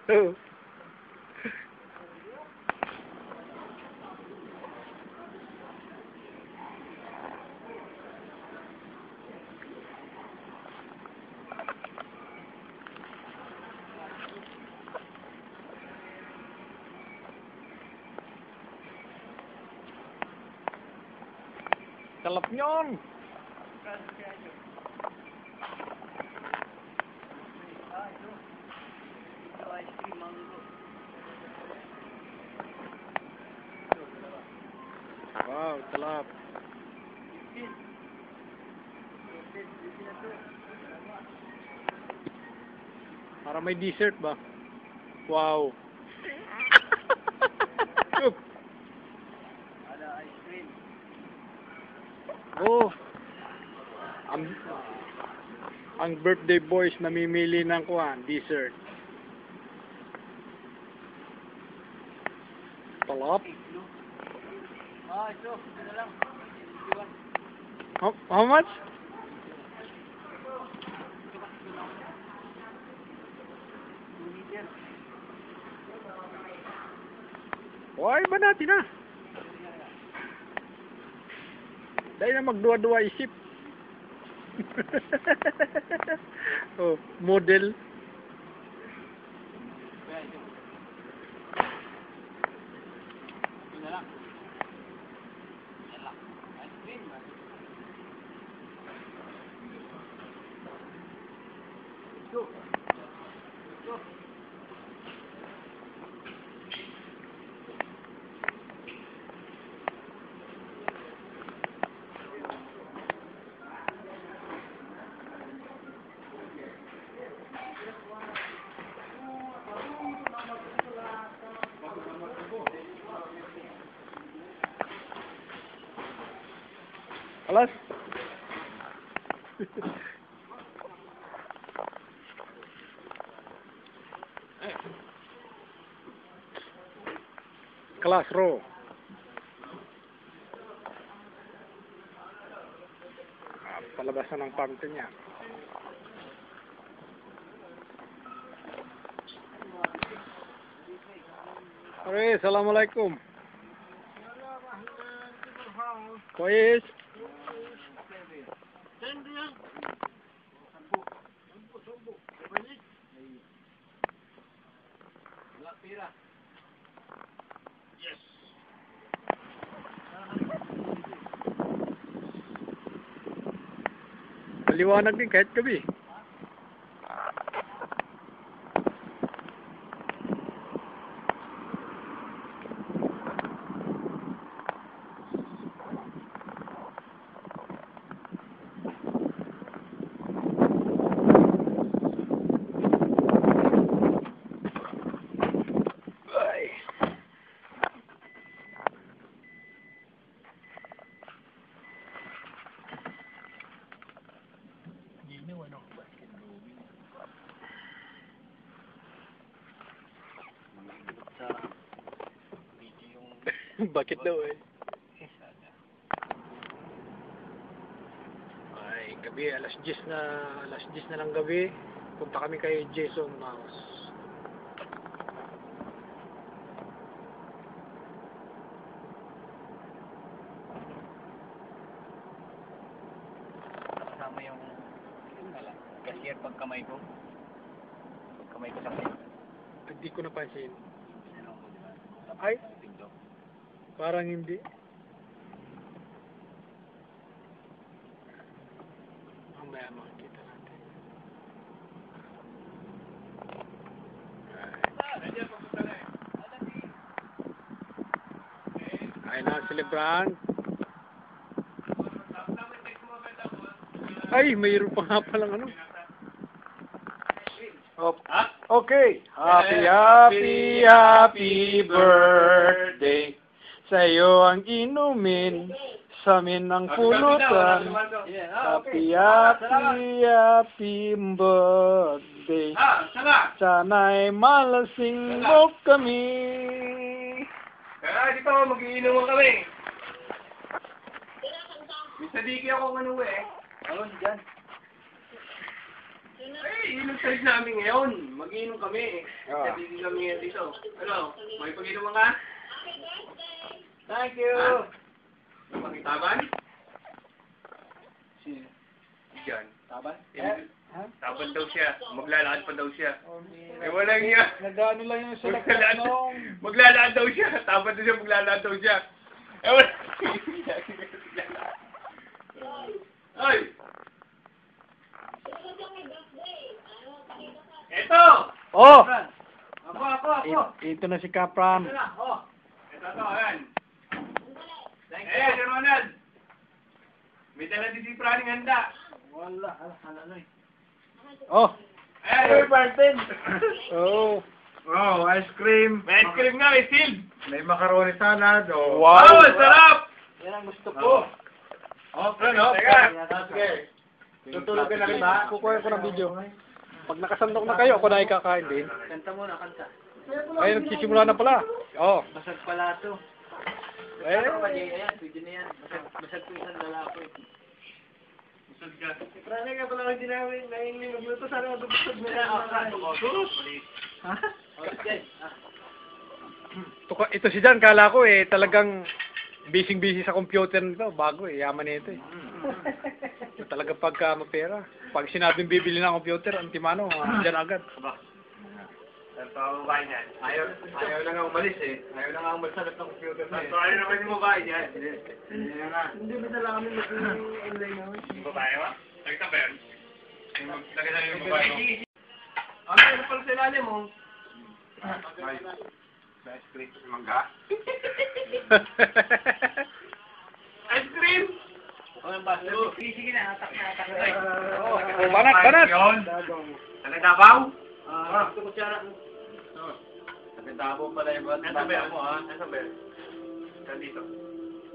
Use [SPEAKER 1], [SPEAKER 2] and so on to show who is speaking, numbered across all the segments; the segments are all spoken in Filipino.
[SPEAKER 1] Oh. Kalap nyon! Wow, kalap. Para may dessert ba? Wow. Oh. Ang birthday boys namimili ng dessert. Talap. How much? Why ba natin na? Dahil na magduwa-duwa isip. Oh, model. Alas. Kelas row. Palabasan ng pante niya. Oke, assalamualaikum. Kois. Yes. Maliwanag din kahit gabi. Bakit daw eh? Ay, gabi, alas 10 na ng gabi. Punta kami kay Jason Mouse.
[SPEAKER 2] Kasama yung cashier pagkamay ko. Pagkamay ko sa akin.
[SPEAKER 1] Hindi ko napansin. Ay, parang hindi. Mamaya makikita natin. Ay na, celebrant. Ay, mayroon pa nga palang ano. Okay. Happy birthday. Sa'yo ang inumin, sa amin ang pulutan. Happy birthday. Sana'y malasing mo kami.
[SPEAKER 2] Kaya dito mag-iinuman kami. Mr. Dicky ako ano eh. Ano dyan? Ay, inom side namin ngayon. Mag-iinom kami.
[SPEAKER 1] Ah.
[SPEAKER 2] Hindi kami ngayon dito. Ano? May pag-inom ka? Thank you. Taban?
[SPEAKER 1] Sino?
[SPEAKER 2] Diyan.
[SPEAKER 1] Taban? Ha?
[SPEAKER 2] Taban daw siya. Maglalakad pa daw siya. Eh, wala niya.
[SPEAKER 1] Nag-ano lang yung sila
[SPEAKER 2] Maglalakad daw siya. Taban daw siya. Maglalakad daw siya. Eh, wala. Ay! Eto!
[SPEAKER 1] Oh!
[SPEAKER 2] Ako.
[SPEAKER 1] Ito na si Kapram.
[SPEAKER 2] Ito na, oh. Ito, ayan. Ayan, si Ronald. May dala din si Praning handa.
[SPEAKER 1] Wala, na eh. Oh!
[SPEAKER 2] Ayan, Martin.
[SPEAKER 1] Oh!
[SPEAKER 3] Oh, ice cream.
[SPEAKER 2] May ice cream nga, may sealed.
[SPEAKER 3] May macaroni salad. Oh.
[SPEAKER 1] Wow!
[SPEAKER 2] Oh, sarap!
[SPEAKER 1] Yan ang gusto ko.
[SPEAKER 3] Oh, no?
[SPEAKER 2] Teka.
[SPEAKER 3] Sige. Tutulog ka na rin ba?
[SPEAKER 1] Kukuha ko ng video. Pag nakasandok na kayo, ako na ikakain din.
[SPEAKER 2] Kanta muna, kanta.
[SPEAKER 1] Ay, nagsisimula na pala. Oh.
[SPEAKER 2] Basag pala ito.
[SPEAKER 1] Eh.
[SPEAKER 2] Ayan, pwede na yan. Basag po isang lalako eh. Basag ka.
[SPEAKER 3] Prane nga pala hindi namin naiinig mo ito. Sana matubusog na yan.
[SPEAKER 1] Ha?
[SPEAKER 2] Oh,
[SPEAKER 1] Ito si Jan, kala ko eh, talagang busy sa computer nito. Bago eh, yaman nito eh. Talaga pagka mapera. Pag sinabing bibili ng computer, antimano, dyan agad.
[SPEAKER 2] Saan pa ang babae niyan?
[SPEAKER 3] Ayaw na nga umalis eh. Ayaw na nga umalis sa ng computer na
[SPEAKER 2] Saan
[SPEAKER 3] eh.
[SPEAKER 2] pa ayaw naman yung babae niyan?
[SPEAKER 3] Hindi na nga. Hindi ba dala kami mag-online naman?
[SPEAKER 2] Yung babae ba? Nagta ba yan? Lagay na yung babae mo.
[SPEAKER 3] Ano na pala sa ilalim mo? Ice cream. Mangga?
[SPEAKER 2] Ice cream! Sige na, hatak na.
[SPEAKER 1] Oh, banat!
[SPEAKER 2] Yun! Nagdabaw?
[SPEAKER 3] Ito ko siya. Nagdabo pala yung
[SPEAKER 2] Nasa ba mo ha? Nasa ba? Saan dito?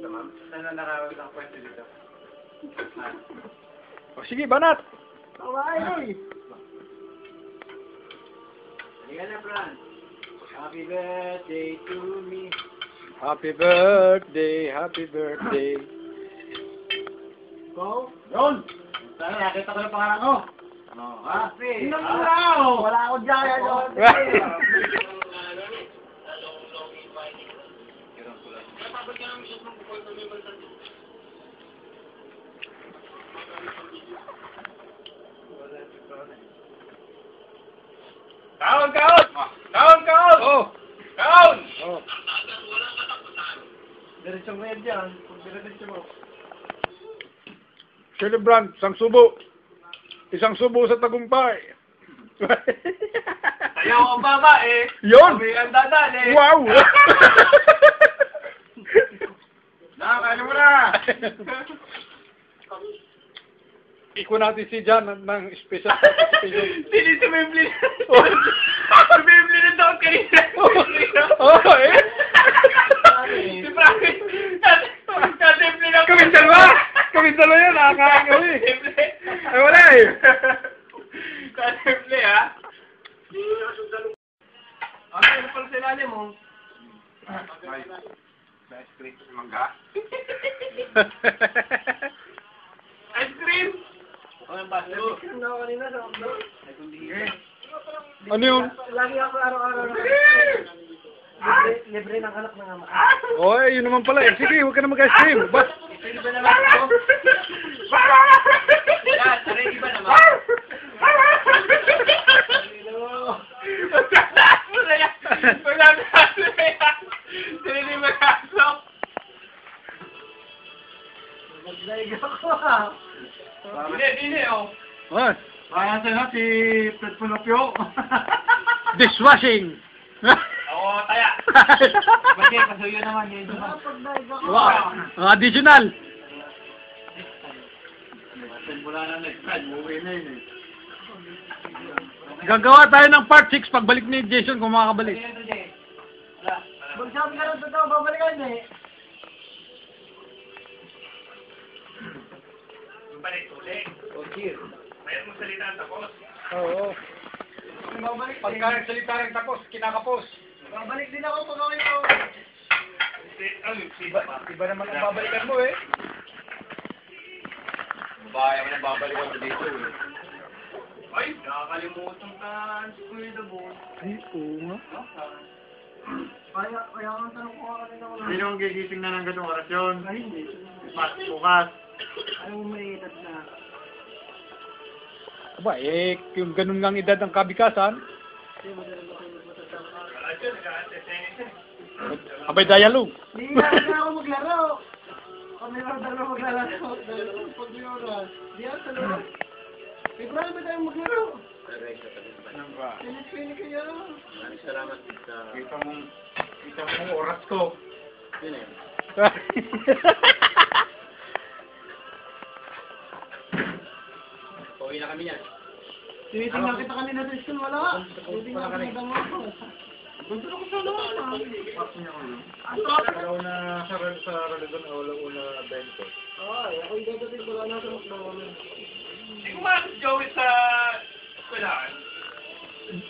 [SPEAKER 3] Tamam. Sana nakawag ang pwesto dito.
[SPEAKER 1] Oh, sige, banat!
[SPEAKER 3] Kawaii! Halika na, Fran. Happy birthday to me.
[SPEAKER 1] Happy birthday, happy birthday.
[SPEAKER 3] Go. Yun! Sana nakita ko na pangalan ko. Oh, ha? Sino na? Wala akong jaya doon.
[SPEAKER 2] Kaon! Kaon! Kaon! Kaon!
[SPEAKER 1] Oh!
[SPEAKER 2] Kaon!
[SPEAKER 1] Oh!
[SPEAKER 3] Diretsong red yan. Diretso mo.
[SPEAKER 1] Celebrant, isang subo sa tagumpay.
[SPEAKER 2] Sayaw ang baba eh.
[SPEAKER 1] Yun!
[SPEAKER 2] Kami ang dadali.
[SPEAKER 1] Wow!
[SPEAKER 3] Nakakain mo na!
[SPEAKER 1] Iko natin si Jan ng special.
[SPEAKER 2] Sino sumibli? Sumibli na daw kanina.
[SPEAKER 1] Oh, eh?
[SPEAKER 2] Si Frankie. Kasibli na.
[SPEAKER 1] Kaming dalawa yan, nakakain kami.
[SPEAKER 2] Kasibli.
[SPEAKER 1] Ay, wala eh.
[SPEAKER 2] Kasibli ha.
[SPEAKER 3] Ano pala sa ilalim mo?
[SPEAKER 2] Ice cream. Mangga. Ice cream.
[SPEAKER 3] Ano ba? Nag-inom na ako kanina sa upload.
[SPEAKER 1] Ano yun?
[SPEAKER 3] Lagi ako araw-araw na. Libre ng anak ng ama.
[SPEAKER 1] Oh, yun naman pala eh. Sige, huwag ka na mag-ice cream. Bas.
[SPEAKER 3] Iba naman ito.
[SPEAKER 2] Yan, aray iba naman. Magtataas mo na yan. Magtataas mo na yan. Hindi magkasok.
[SPEAKER 3] Nagdaig ako ha.
[SPEAKER 2] Hindi, oh.
[SPEAKER 1] Ah,
[SPEAKER 3] Kaya sa si Fred Punopio.
[SPEAKER 1] dishwashing.
[SPEAKER 2] Oo, taya.
[SPEAKER 3] Bakit? Pasuyo naman yun.
[SPEAKER 1] Wow. Additional.
[SPEAKER 3] Mula na nag-Fred, umuwi na yun eh.
[SPEAKER 1] Gagawa tayo ng part 6 pagbalik ni Jason kung makakabalik.
[SPEAKER 3] Magsabi ka lang sa tao, babalikan eh.
[SPEAKER 2] Balik ulit. Mayroon mong salita tapos.
[SPEAKER 1] Oo.
[SPEAKER 3] Babalik
[SPEAKER 1] Pagka nagsalita rin tapos, kinakapos.
[SPEAKER 3] Babalik din ako pag ako ito.
[SPEAKER 1] Iba naman ang babalikan mo eh.
[SPEAKER 3] Bahay mo na babalikan ko dito eh.
[SPEAKER 2] Ay, nakakalimutan ka. Kuya Dabon.
[SPEAKER 1] Ay, oo nga.
[SPEAKER 3] Kaya ang tanong ko kanina ko
[SPEAKER 4] Sino ang gigising na ng ganung oras yun?
[SPEAKER 3] Ay, hindi.
[SPEAKER 4] Bukas.
[SPEAKER 3] Ayaw mo may edad na.
[SPEAKER 1] Aba, yung ganun ngang edad ng kabikasan,
[SPEAKER 2] Radyo, nag-a-tennis eh.
[SPEAKER 1] abay dialogue.
[SPEAKER 3] Hindi na ako maglaro. Kami lang dalawa maglalaro. Pag may oras. Di ako sa laro. May brother ba tayong maglaro?
[SPEAKER 4] Anong ba?
[SPEAKER 3] Pinis kayo.
[SPEAKER 4] Kita mong oras ko.
[SPEAKER 3] Tinitingnan kita kanina sa school, wala. Tinitingnan kita mo ako. Gusto ko sa loob.
[SPEAKER 4] Araw na sa Ralegon, una 20.
[SPEAKER 3] Ay, ako yung dadating wala na sa McDonald's.
[SPEAKER 2] Hindi ko makakit si Joey sa eskwelahan.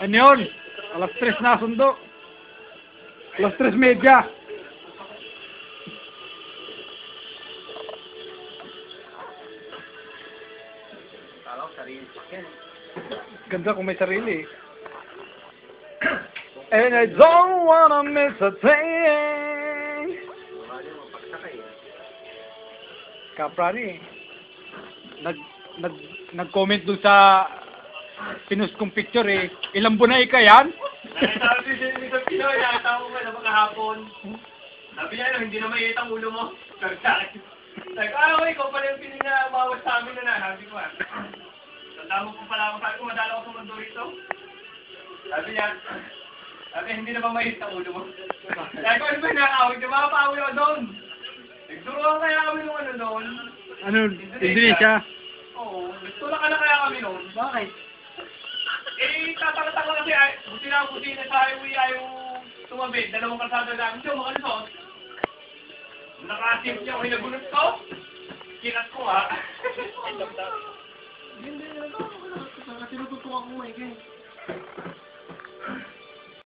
[SPEAKER 1] Ano yun? Alas 3 na sundo. Alas 3:30. Ganda kung may sarili. And I don't wanna miss a thing. Kaprani, nag-comment dun sa pinost kong picture eh. Ilang buwan ka yan?
[SPEAKER 2] Nakita ko si Mr. Pinoy, nakita ko ba na kahapon. Sabi niya, hindi na maiit ang ulo mo. Sabi sa akin. Sabi ko, ikaw pala yung piling na umawat sa amin na. Sabi ko, tanda mo po pala ako. Sabi ko, madala ko sa mundo rito. Sabi niya, hindi na ba maiit ang ulo mo? Sabi ko, ano ba yung nakakawin niyo? Makapawin ako doon. Nagturuan kaya kami nung ano doon.
[SPEAKER 1] Ano, Indonesia?
[SPEAKER 2] Oo, nagtulak ka na kaya kami noon.
[SPEAKER 3] Bakit?
[SPEAKER 2] Eh, tatakot ako kasi, buti na sa highway ayaw tumabit. Dalawang kalsada namin. Siya, makalusot. Naka-tip niya ako, hinagunot ko. Kinat ko, ha?
[SPEAKER 3] Hindi na ako. Tinututukan ko, Mike.